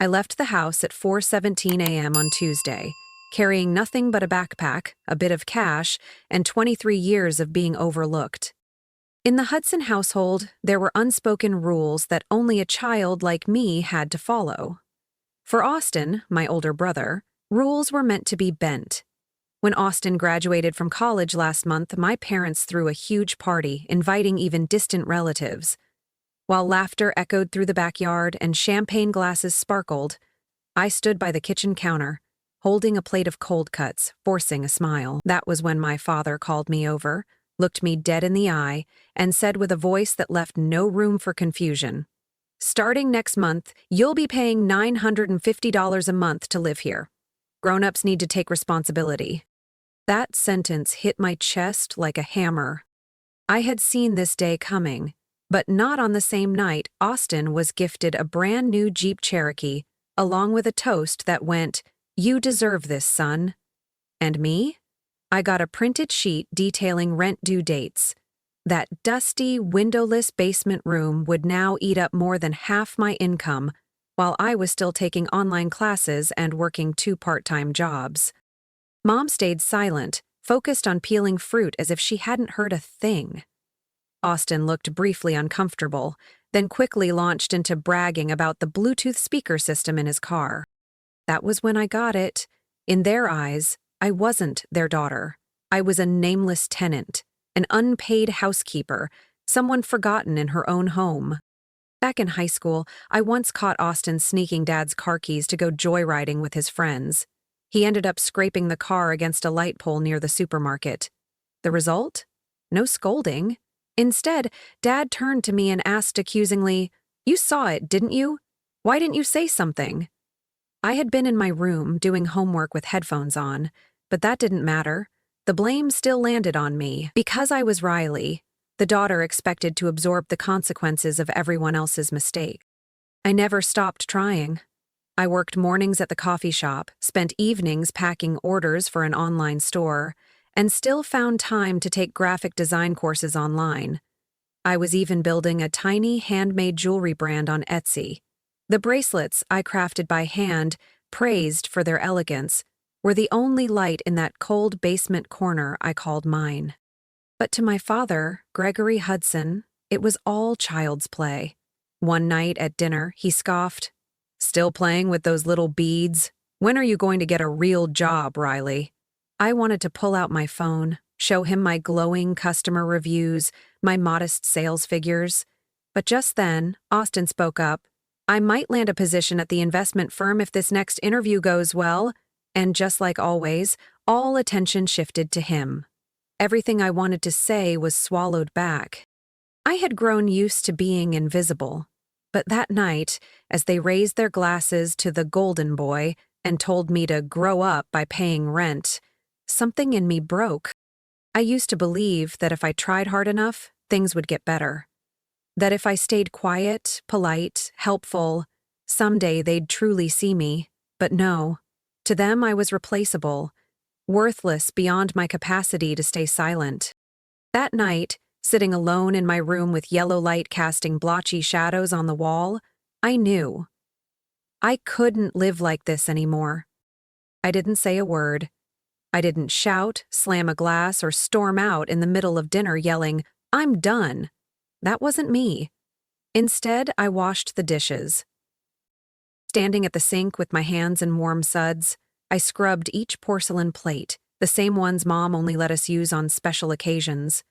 I left the house at 4:17 a.m. on Tuesday, carrying nothing but a backpack, a bit of cash, and 23 years of being overlooked. In the Hudson household, there were unspoken rules that only a child like me had to follow. For Austin, my older brother, rules were meant to be bent. When Austin graduated from college last month, my parents threw a huge party, inviting even distant relatives. While laughter echoed through the backyard and champagne glasses sparkled, I stood by the kitchen counter, holding a plate of cold cuts, forcing a smile. That was when my father called me over, looked me dead in the eye, and said with a voice that left no room for confusion, "Starting next month, you'll be paying $950 a month to live here. Grown-ups need to take responsibility." That sentence hit my chest like a hammer. I had seen this day coming, but not on the same night. Austin was gifted a brand new Jeep Cherokee, along with a toast that went, "You deserve this, son." And me? I got a printed sheet detailing rent due dates. That dusty, windowless basement room would now eat up more than half my income, while I was still taking online classes and working 2 part-time jobs. Mom stayed silent, focused on peeling fruit as if she hadn't heard a thing. Austin looked briefly uncomfortable, then quickly launched into bragging about the Bluetooth speaker system in his car. That was when I got it. In their eyes, I wasn't their daughter. I was a nameless tenant, an unpaid housekeeper, someone forgotten in her own home. Back in high school, I once caught Austin sneaking Dad's car keys to go joyriding with his friends. He ended up scraping the car against a light pole near the supermarket. The result? No scolding. Instead, Dad turned to me and asked accusingly, "You saw it, didn't you? Why didn't you say something?" I had been in my room doing homework with headphones on, but that didn't matter. The blame still landed on me. Because I was Riley, the daughter expected to absorb the consequences of everyone else's mistake. I never stopped trying. I worked mornings at the coffee shop, spent evenings packing orders for an online store, and still found time to take graphic design courses online. I was even building a tiny handmade jewelry brand on Etsy. The bracelets I crafted by hand, praised for their elegance, were the only light in that cold basement corner I called mine. But to my father, Gregory Hudson, it was all child's play. One night at dinner, he scoffed, "Still playing with those little beads? When are you going to get a real job, Riley?" I wanted to pull out my phone, show him my glowing customer reviews, my modest sales figures. But just then, Austin spoke up. "I might land a position at the investment firm if this next interview goes well." And just like always, all attention shifted to him. Everything I wanted to say was swallowed back. I had grown used to being invisible. But that night, as they raised their glasses to the golden boy and told me to grow up by paying rent, something in me broke. I used to believe that if I tried hard enough, things would get better. That if I stayed quiet, polite, helpful, someday they'd truly see me. But no, to them I was replaceable, worthless beyond my capacity to stay silent. That night, sitting alone in my room with yellow light casting blotchy shadows on the wall, I knew. I couldn't live like this anymore. I didn't say a word. I didn't shout, slam a glass, or storm out in the middle of dinner yelling, "I'm done." That wasn't me. Instead, I washed the dishes. Standing at the sink with my hands in warm suds, I scrubbed each porcelain plate, the same ones Mom only let us use on special occasions.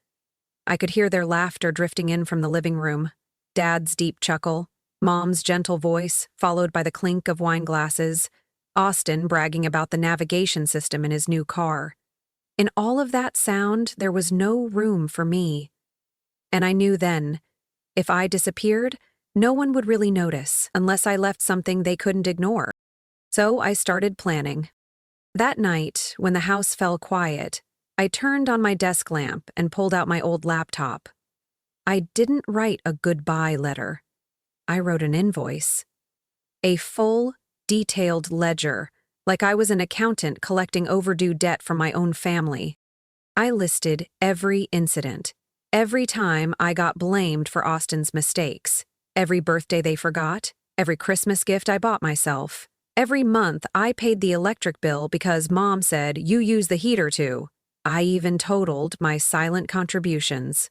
I could hear their laughter drifting in from the living room, Dad's deep chuckle, Mom's gentle voice, followed by the clink of wine glasses, Austin bragging about the navigation system in his new car. In all of that sound, there was no room for me. And I knew then, if I disappeared, no one would really notice unless I left something they couldn't ignore. So I started planning. That night, when the house fell quiet, I turned on my desk lamp and pulled out my old laptop. I didn't write a goodbye letter. I wrote an invoice. A full, detailed ledger, like I was an accountant collecting overdue debt from my own family. I listed every incident, every time I got blamed for Austin's mistakes, every birthday they forgot, Every Christmas gift I bought myself. Every month I paid the electric bill because Mom said, "You use the heater too." I even totaled my silent contributions.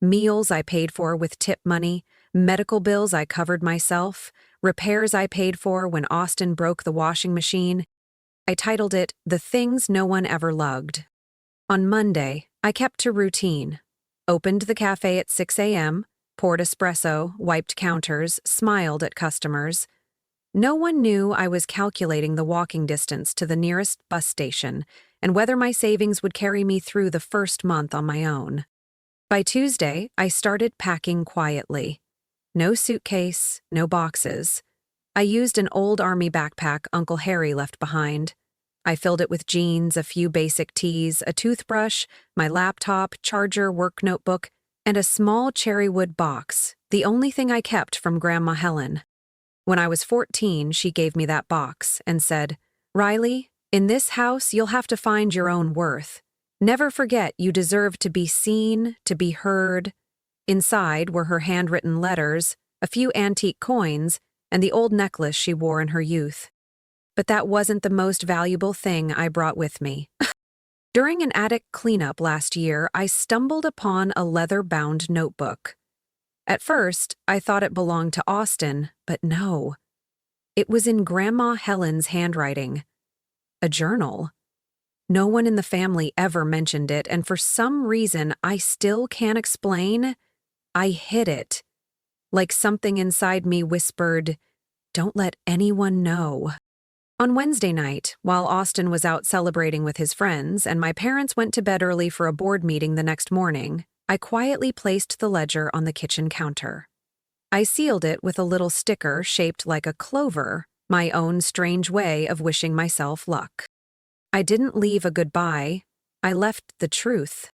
Meals I paid for with tip money, medical bills I covered myself, repairs I paid for when Austin broke the washing machine. I titled it, "The Things No One Ever Lugged." On Monday, I kept to routine. Opened the cafe at 6 a.m., poured espresso, wiped counters, smiled at customers. No one knew I was calculating the walking distance to the nearest bus station and whether my savings would carry me through the first month on my own. By Tuesday, I started packing quietly. No suitcase, no boxes. I used an old army backpack Uncle Harry left behind. I filled it with jeans, a few basic tees, a toothbrush, my laptop, charger, work notebook, and a small cherrywood box, the only thing I kept from Grandma Helen. When I was 14, she gave me that box and said, "Riley, in this house you'll have to find your own worth. Never forget you deserve to be seen, to be heard." Inside were her handwritten letters, a few antique coins, and the old necklace she wore in her youth. But that wasn't the most valuable thing I brought with me. During an attic cleanup last year, I stumbled upon a leather-bound notebook. At first, I thought it belonged to Austin, but no. It was in Grandma Helen's handwriting. A journal. No one in the family ever mentioned it, and for some reason I still can't explain, I hid it. Like something inside me whispered, "Don't let anyone know." On Wednesday night, while Austin was out celebrating with his friends and my parents went to bed early for a board meeting the next morning, I quietly placed the ledger on the kitchen counter. I sealed it with a little sticker shaped like a clover, my own strange way of wishing myself luck. I didn't leave a goodbye, I left the truth.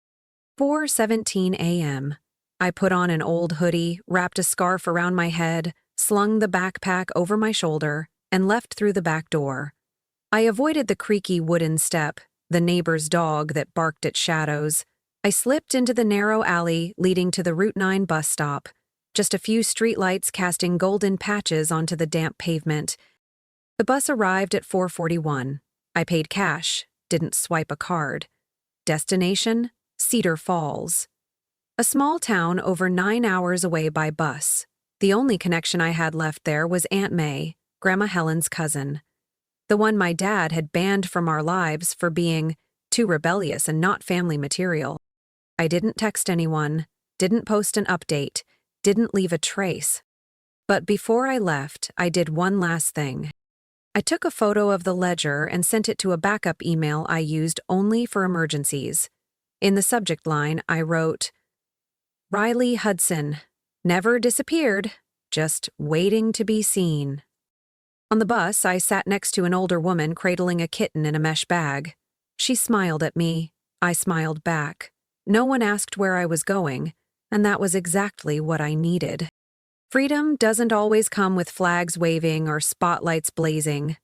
4:17 a.m. I put on an old hoodie, wrapped a scarf around my head, slung the backpack over my shoulder, and left through the back door. I avoided the creaky wooden step, the neighbor's dog that barked at shadows. I slipped into the narrow alley leading to the Route 9 bus stop, just a few streetlights casting golden patches onto the damp pavement. The bus arrived at 4:41. I paid cash, didn't swipe a card. Destination? Cedar Falls. A small town over 9 hours away by bus. The only connection I had left there was Aunt May, Grandma Helen's cousin. The one my dad had banned from our lives for being too rebellious and not family material. I didn't text anyone, didn't post an update, didn't leave a trace. But before I left, I did one last thing. I took a photo of the ledger and sent it to a backup email I used only for emergencies. In the subject line, I wrote, "Riley Hudson, never disappeared, just waiting to be seen." On the bus, I sat next to an older woman cradling a kitten in a mesh bag. She smiled at me. I smiled back. No one asked where I was going, and that was exactly what I needed. Freedom doesn't always come with flags waving or spotlights blazing.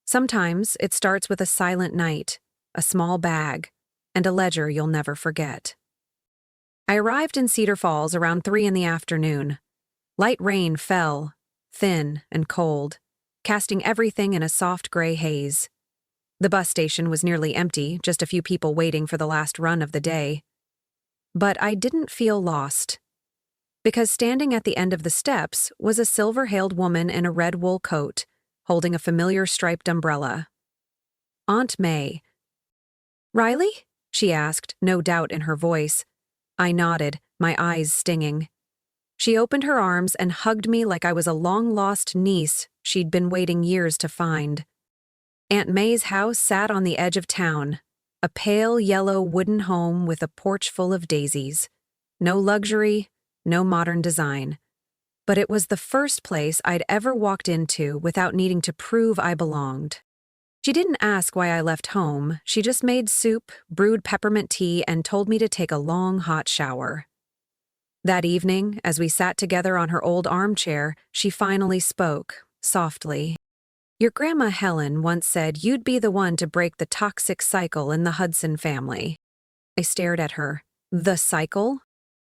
Sometimes it starts with a silent night, a small bag, and a ledger you'll never forget. I arrived in Cedar Falls around 3 in the afternoon. Light rain fell, thin and cold, casting everything in a soft gray haze. The bus station was nearly empty, just a few people waiting for the last run of the day. But I didn't feel lost. Because standing at the end of the steps was a silver-hailed woman in a red wool coat, holding a familiar striped umbrella. Aunt May. "Riley?" she asked, no doubt in her voice. I nodded, my eyes stinging. She opened her arms and hugged me like I was a long-lost niece she'd been waiting years to find. Aunt May's house sat on the edge of town, a pale yellow wooden home with a porch full of daisies. No luxury, no modern design. But it was the first place I'd ever walked into without needing to prove I belonged. She didn't ask why I left home, she just made soup, brewed peppermint tea, and told me to take a long, hot shower. That evening, as we sat together on her old armchair, she finally spoke, softly. "Your Grandma Helen once said you'd be the one to break the toxic cycle in the Hudson family." I stared at her. The cycle?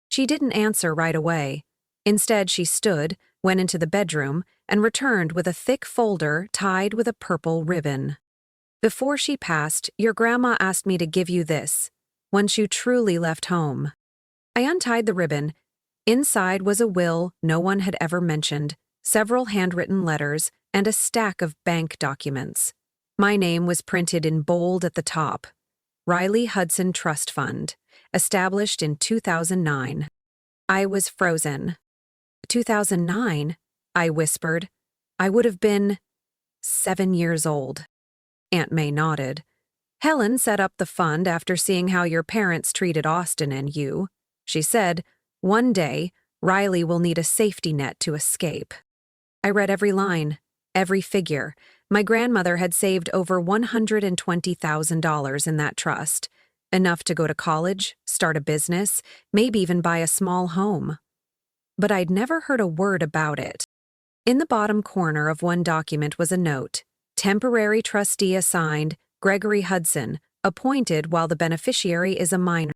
She didn't answer right away. Instead, she stood, went into the bedroom, and returned with a thick folder tied with a purple ribbon. "Before she passed, your grandma asked me to give you this, once you truly left home." I untied the ribbon. Inside was a will no one had ever mentioned, several handwritten letters, and a stack of bank documents. My name was printed in bold at the top. Riley Hudson Trust Fund, established in 2009. I was frozen. 2009? I whispered. I would have been 7 years old. Aunt May nodded. "Helen set up the fund after seeing how your parents treated Austin and you. She said, one day, Riley will need a safety net to escape." I read every line, every figure. My grandmother had saved over $120,000 in that trust, enough to go to college, start a business, maybe even buy a small home. But I'd never heard a word about it. In the bottom corner of one document was a note: "Temporary trustee assigned, Gregory Hudson, appointed while the beneficiary is a minor."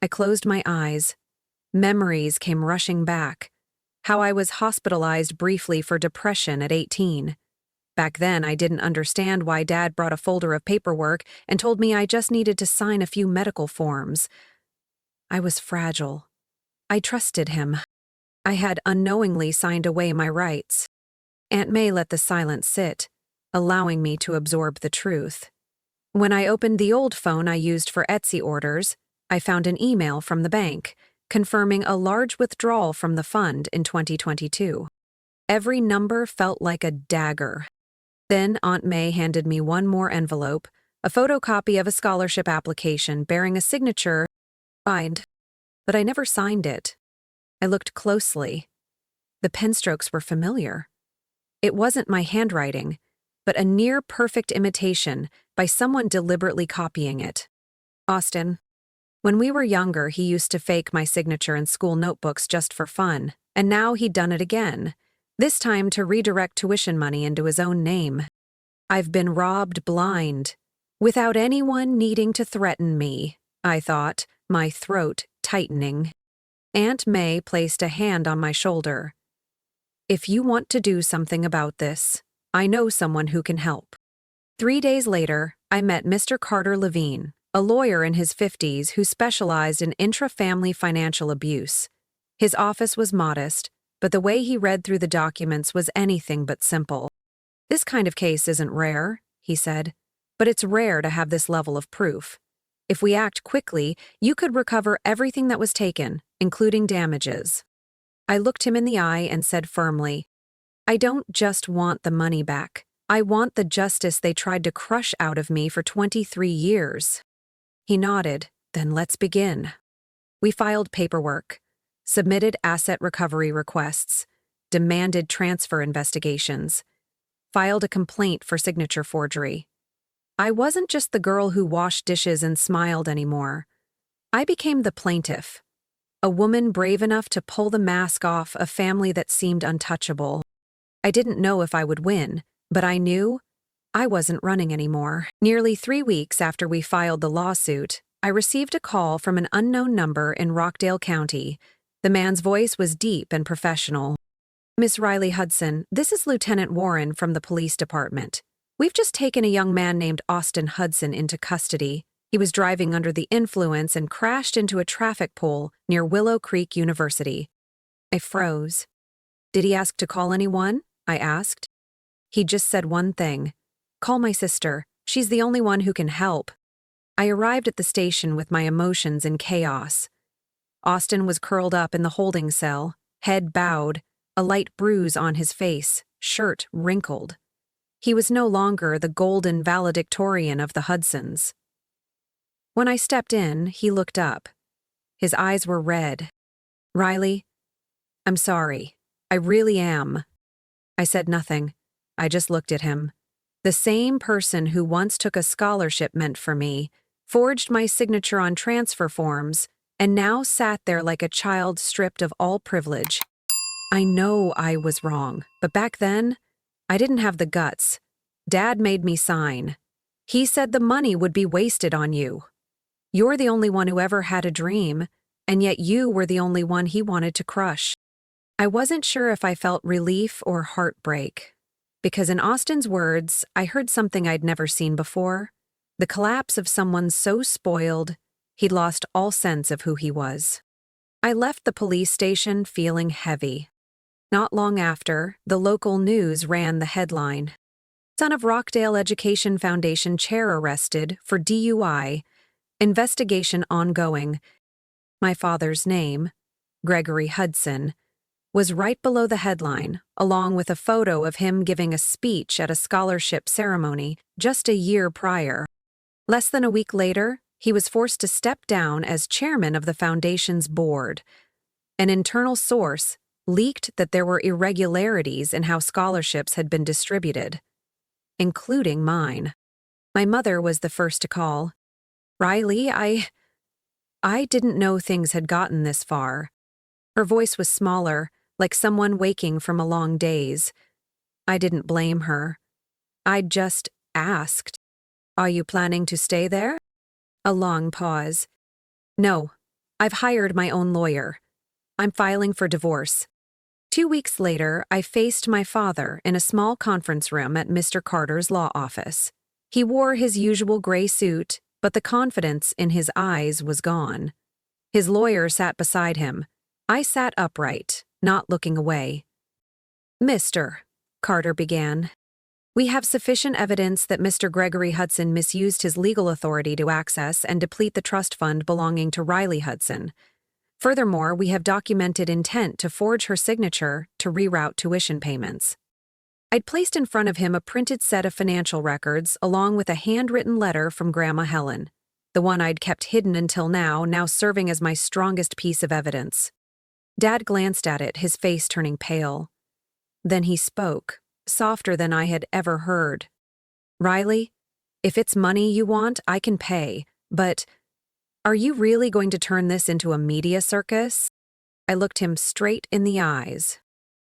I closed my eyes. Memories came rushing back. How I was hospitalized briefly for depression at 18. Back then, I didn't understand why Dad brought a folder of paperwork and told me I just needed to sign a few medical forms. I was fragile. I trusted him. I had unknowingly signed away my rights. Aunt May let the silence sit, allowing me to absorb the truth. When I opened the old phone I used for Etsy orders, I found an email from the bank confirming a large withdrawal from the fund in 2022. Every number felt like a dagger. Then Aunt May handed me one more envelope, a photocopy of a scholarship application bearing a signature, signed, but I never signed it. I looked closely. The pen strokes were familiar. It wasn't my handwriting, but a near-perfect imitation by someone deliberately copying it. Austin. When we were younger, he used to fake my signature in school notebooks just for fun, and now he'd done it again, this time to redirect tuition money into his own name. I've been robbed blind, without anyone needing to threaten me, I thought, my throat tightening. Aunt May placed a hand on my shoulder. "If you want to do something about this, I know someone who can help." 3 days later, I met Mr. Carter Levine, a lawyer in his 50s who specialized in intra-family financial abuse. His office was modest, but the way he read through the documents was anything but simple. "This kind of case isn't rare," he said, "but it's rare to have this level of proof. If we act quickly, you could recover everything that was taken, including damages." I looked him in the eye and said firmly, "I don't just want the money back. I want the justice they tried to crush out of me for 23 years. He nodded. "Then let's begin." We filed paperwork, submitted asset recovery requests, demanded transfer investigations, filed a complaint for signature forgery. I wasn't just the girl who washed dishes and smiled anymore. I became the plaintiff, a woman brave enough to pull the mask off a family that seemed untouchable. I didn't know if I would win, but I knew I wasn't running anymore. Nearly 3 weeks after we filed the lawsuit, I received a call from an unknown number in Rockdale County. The man's voice was deep and professional. "Miss Riley Hudson, this is Lieutenant Warren from the police department. We've just taken a young man named Austin Hudson into custody. He was driving under the influence and crashed into a traffic pole near Willow Creek University." I froze. "Did he ask to call anyone?" I asked. He just said one thing: "Call my sister. She's the only one who can help." I arrived at the station with my emotions in chaos. Austin was curled up in the holding cell, head bowed, a light bruise on his face, shirt wrinkled. He was no longer the golden valedictorian of the Hudsons. When I stepped in, he looked up. His eyes were red. "Riley, I'm sorry. I really am." I said nothing. I just looked at him. The same person who once took a scholarship meant for me, forged my signature on transfer forms, and now sat there like a child stripped of all privilege. I know I was wrong, but back then, I didn't have the guts. Dad made me sign. He said the money would be wasted on you. You're the only one who ever had a dream, and yet you were the only one he wanted to crush. I wasn't sure if I felt relief or heartbreak, because in Austin's words, I heard something I'd never seen before: the collapse of someone so spoiled, he'd lost all sense of who he was. I left the police station feeling heavy. Not long after, the local news ran the headline: Son of Rockdale Education Foundation chair arrested for DUI, investigation ongoing. My father's name, Gregory Hudson, was right below the headline, along with a photo of him giving a speech at a scholarship ceremony just a year prior. Less than a week later, he was forced to step down as chairman of the foundation's board. An internal source leaked that there were irregularities in how scholarships had been distributed, including mine. My mother was the first to call. "Riley, I didn't know things had gotten this far." Her voice was smaller, like someone waking from a long daze. I didn't blame her. I'd just asked, "Are you planning to stay there?" A long pause. "No, I've hired my own lawyer. I'm filing for divorce." 2 weeks later, I faced my father in a small conference room at Mr. Carter's law office. He wore his usual gray suit, but the confidence in his eyes was gone. His lawyer sat beside him. I sat upright, not looking away. "Mr. Carter began, "we have sufficient evidence that Mr. Gregory Hudson misused his legal authority to access and deplete the trust fund belonging to Riley Hudson. Furthermore, we have documented intent to forge her signature to reroute tuition payments." I'd placed in front of him a printed set of financial records along with a handwritten letter from Grandma Helen, the one I'd kept hidden until now serving as my strongest piece of evidence. Dad glanced at it, his face turning pale. Then he spoke, softer than I had ever heard. "Riley, if it's money you want, I can pay, but are you really going to turn this into a media circus?" I looked him straight in the eyes.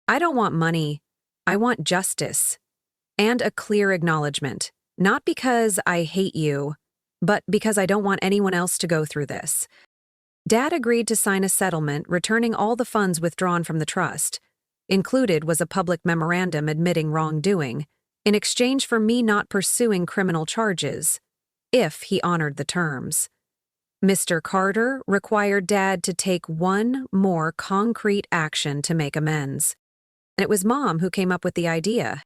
"I don't want money. I want justice. And a clear acknowledgement. Not because I hate you, but because I don't want anyone else to go through this." Dad agreed to sign a settlement returning all the funds withdrawn from the trust. Included was a public memorandum admitting wrongdoing, in exchange for me not pursuing criminal charges, if he honored the terms. Mr. Carter required Dad to take one more concrete action to make amends. And it was Mom who came up with the idea.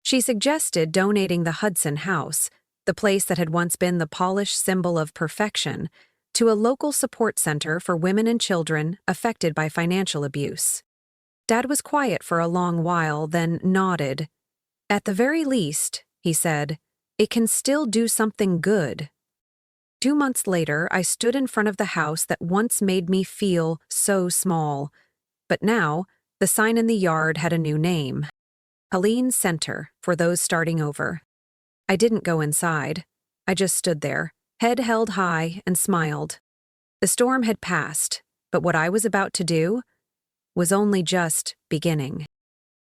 She suggested donating the Hudson house, the place that had once been the polished symbol of perfection, to a local support center for women and children affected by financial abuse. Dad was quiet for a long while, then nodded. "At the very least," he said, "it can still do something good." 2 months later, I stood in front of the house that once made me feel so small. But now, the sign in the yard had a new name: Helene Center for those starting over. I didn't go inside. I just stood there, head held high, and smiled. The storm had passed, but what I was about to do was only just beginning.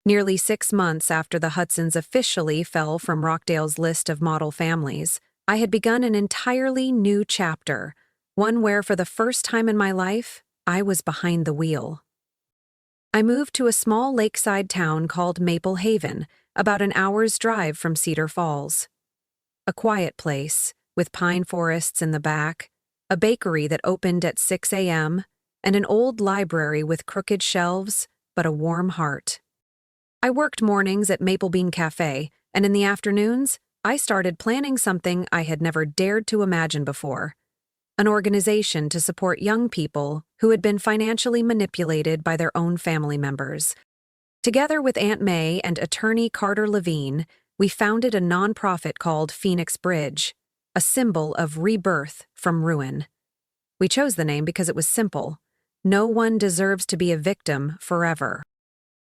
Nearly 6 months after the Hudsons officially fell from Rockdale's list of model families, I had begun an entirely new chapter, one where for the first time in my life, I was behind the wheel. I moved to a small lakeside town called Maple Haven, about an hour's drive from Cedar Falls. A quiet place, with pine forests in the back, a bakery that opened at 6 a.m., and an old library with crooked shelves, but a warm heart. I worked mornings at Maple Bean Cafe, and in the afternoons, I started planning something I had never dared to imagine before: an organization to support young people who had been financially manipulated by their own family members. Together with Aunt May and attorney Carter Levine, we founded a nonprofit called Phoenix Bridge, a symbol of rebirth from ruin. We chose the name because it was simple: no one deserves to be a victim forever.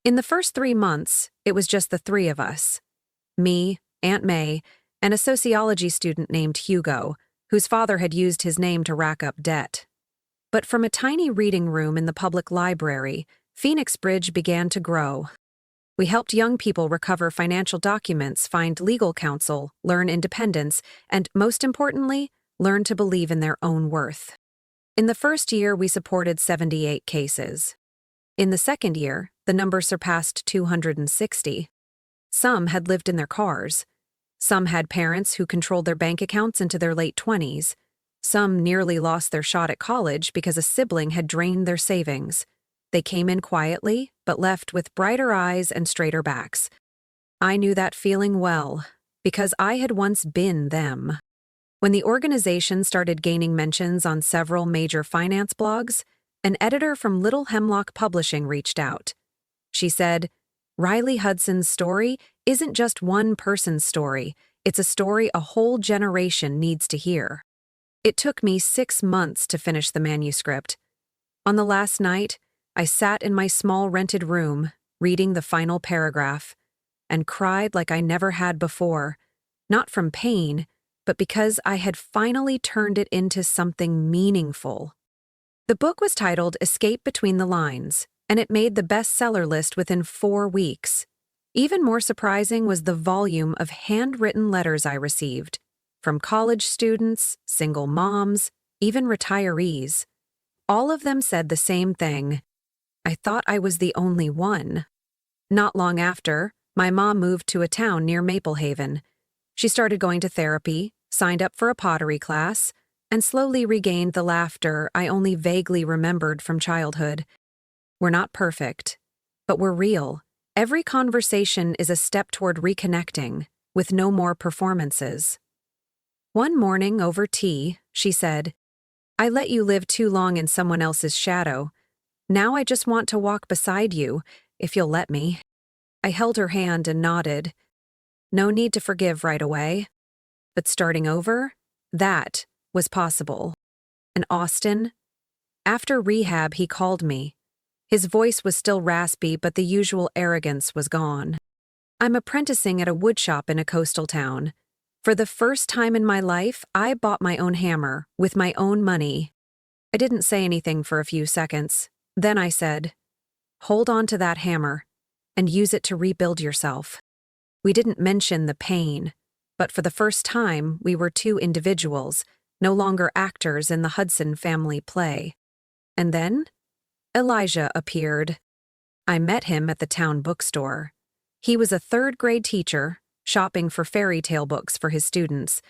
In the first 3 months, it was just the three of us: me, Aunt May, and a sociology student named Hugo, whose father had used his name to rack up debt. But from a tiny reading room in the public library, Phoenix Bridge began to grow. We helped young people recover financial documents, find legal counsel, learn independence, and, most importantly, learn to believe in their own worth. In the first year, we supported 78 cases. In the second year, The number surpassed 260. Some had lived in their cars. Some had parents who controlled their bank accounts into their late 20s. Some nearly lost their shot at college because a sibling had drained their savings. They came in quietly, but left with brighter eyes and straighter backs. I knew that feeling well, because I had once been them. When the organization started gaining mentions on several major finance blogs, an editor from Little Hemlock Publishing reached out. She said, "Riley Hudson's story isn't just one person's story, it's a story a whole generation needs to hear." It took me 6 months to finish the manuscript. On the last night, I sat in my small rented room, reading the final paragraph, and cried like I never had before, not from pain, but because I had finally turned it into something meaningful. The book was titled Escape Between the Lines, and it made the bestseller list within 4 weeks. Even more surprising was the volume of handwritten letters I received, from college students, single moms, even retirees. All of them said the same thing. I thought I was the only one. Not long after, my mom moved to a town near Maple Haven. She started going to therapy, signed up for a pottery class, and slowly regained the laughter I only vaguely remembered from childhood. We're not perfect, but we're real. Every conversation is a step toward reconnecting, with no more performances. One morning over tea, she said, "I let you live too long in someone else's shadow. Now I just want to walk beside you, if you'll let me." I held her hand and nodded. No need to forgive right away. But starting over, that was possible. And Austin? After rehab, he called me. His voice was still raspy, but the usual arrogance was gone. "I'm apprenticing at a woodshop in a coastal town. For the first time in my life, I bought my own hammer, with my own money." I didn't say anything for a few seconds. Then I said, "Hold on to that hammer, and use it to rebuild yourself." We didn't mention the pain, but for the first time, we were 2 individuals, no longer actors in the Hudson family play. And then, Elijah appeared. I met him at the town bookstore. He was a 3rd-grade teacher, shopping for fairy tale books for his students.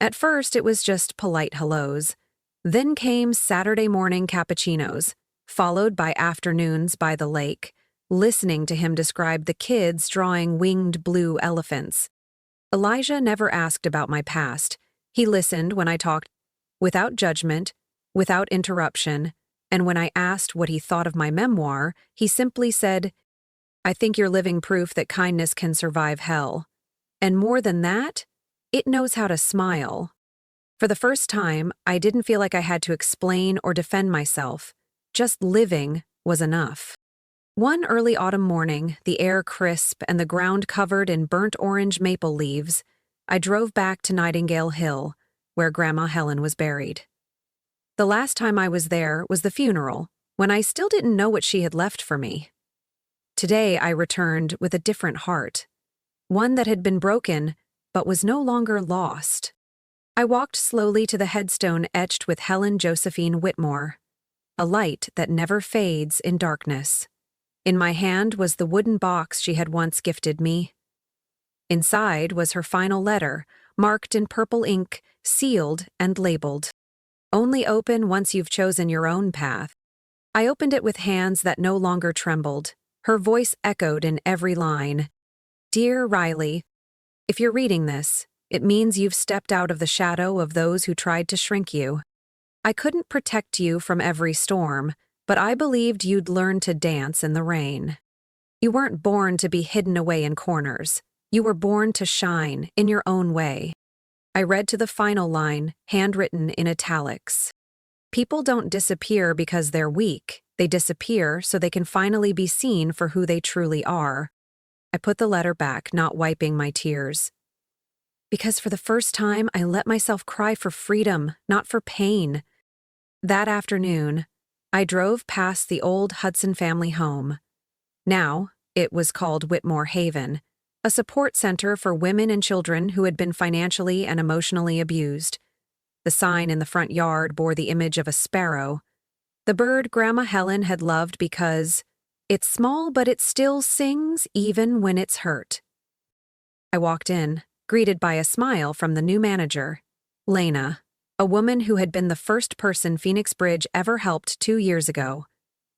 At first, it was just polite hellos. Then came Saturday morning cappuccinos, followed by afternoons by the lake, listening to him describe the kids drawing winged blue elephants. Elijah never asked about my past. He listened when I talked, without judgment, without interruption, and when I asked what he thought of my memoir, he simply said, "I think you're living proof that kindness can survive hell. And more than that, it knows how to smile." For the first time, I didn't feel like I had to explain or defend myself. Just living was enough. One early autumn morning, the air crisp and the ground covered in burnt orange maple leaves, I drove back to Nightingale Hill, where Grandma Helen was buried. The last time I was there was the funeral, when I still didn't know what she had left for me. Today I returned with a different heart, one that had been broken but was no longer lost. I walked slowly to the headstone etched with Helen Josephine Whitmore, a light that never fades in darkness. In my hand was the wooden box she had once gifted me. Inside was her final letter, marked in purple ink, sealed and labeled. "Only open once you've chosen your own path." I opened it with hands that no longer trembled. Her voice echoed in every line. "Dear Riley, if you're reading this, it means you've stepped out of the shadow of those who tried to shrink you. I couldn't protect you from every storm, but I believed you'd learn to dance in the rain. You weren't born to be hidden away in corners. You were born to shine in your own way." I read to the final line, handwritten in italics. "People don't disappear because they're weak. They disappear so they can finally be seen for who they truly are." I put the letter back, not wiping my tears. Because for the first time, I let myself cry for freedom, not for pain. That afternoon, I drove past the old Hudson family home. Now, it was called Whitmore Haven, a support center for women and children who had been financially and emotionally abused. The sign in the front yard bore the image of a sparrow, the bird Grandma Helen had loved because It's small, but it still sings even when it's hurt. I walked in, greeted by a smile from the new manager, Lena, a woman who had been the first person Phoenix Bridge ever helped 2 years ago.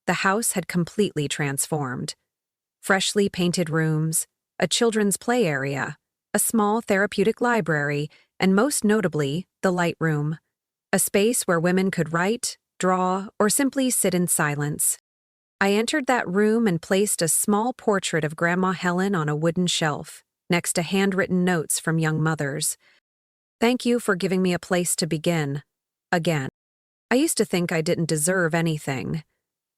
The house had completely transformed. Freshly painted rooms, a children's play area, a small therapeutic library, and most notably, the light room, a space where women could write, draw, or simply sit in silence. I entered that room and placed a small portrait of Grandma Helen on a wooden shelf, next to handwritten notes from young mothers. Thank you for giving me a place to begin. Again. I used to think I didn't deserve anything.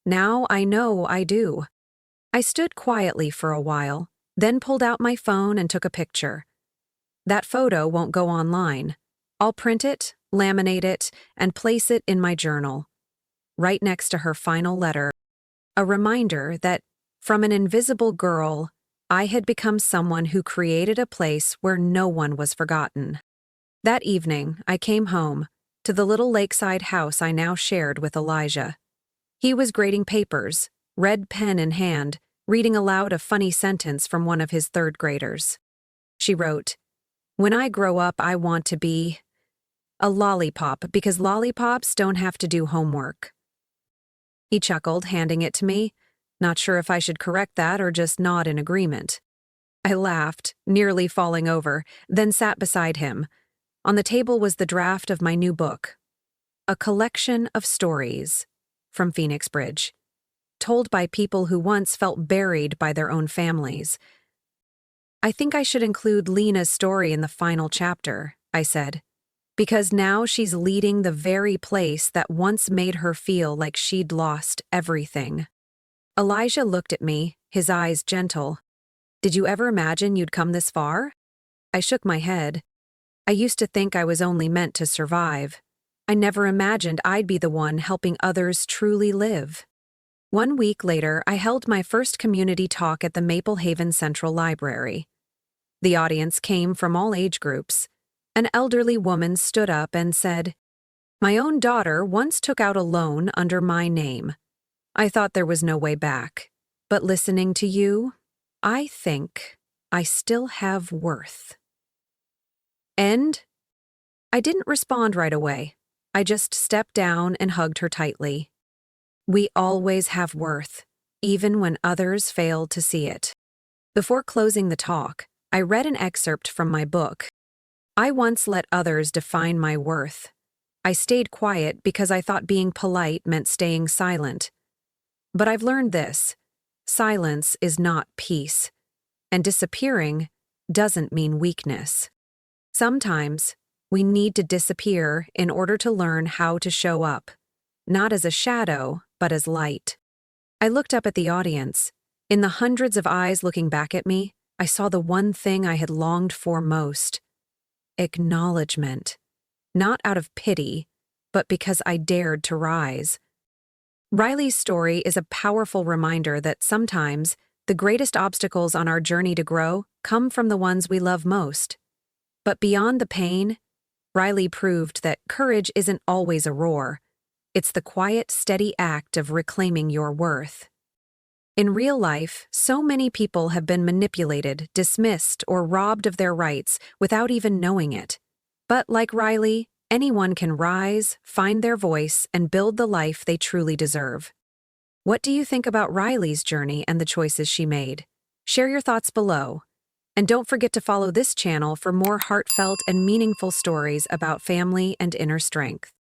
Now I know I do. I stood quietly for a while, then pulled out my phone and took a picture. That photo won't go online. I'll print it, laminate it, and place it in my journal, right next to her final letter. A reminder that, from an invisible girl, I had become someone who created a place where no one was forgotten. That evening, I came home, to the little lakeside house I now shared with Elijah. He was grading papers, red pen in hand, reading aloud a funny sentence from one of his third graders. She wrote, "When I grow up, I want to be a lollipop because lollipops don't have to do homework." He chuckled, handing it to me, not sure if I should correct that or just nod in agreement. I laughed, nearly falling over, then sat beside him. On the table was the draft of my new book, a collection of stories from Phoenix Bridge, told by people who once felt buried by their own families. I think I should include Lena's story in the final chapter, I said, because now she's leading the very place that once made her feel like she'd lost everything. Elijah looked at me, his eyes gentle. Did you ever imagine you'd come this far? I shook my head. I used to think I was only meant to survive. I never imagined I'd be the one helping others truly live. 1 week later, I held my first community talk at the Maple Haven Central Library. The audience came from all age groups. An elderly woman stood up and said, "My own daughter once took out a loan under my name. I thought there was no way back. But listening to you, I think I still have worth." And I didn't respond right away. I just stepped down and hugged her tightly. We always have worth, even when others fail to see it. Before closing the talk, I read an excerpt from my book. I once let others define my worth. I stayed quiet because I thought being polite meant staying silent. But I've learned this: silence is not peace, and disappearing doesn't mean weakness. Sometimes, we need to disappear in order to learn how to show up, not as a shadow, but as light. I looked up at the audience. In the hundreds of eyes looking back at me, I saw the one thing I had longed for most: acknowledgement. Not out of pity, but because I dared to rise. Riley's story is a powerful reminder that sometimes the greatest obstacles on our journey to grow come from the ones we love most. But beyond the pain, Riley proved that courage isn't always a roar. It's the quiet, steady act of reclaiming your worth. In real life, so many people have been manipulated, dismissed, or robbed of their rights without even knowing it. But like Riley, anyone can rise, find their voice, and build the life they truly deserve. What do you think about Riley's journey and the choices she made? Share your thoughts below. And don't forget to follow this channel for more heartfelt and meaningful stories about family and inner strength.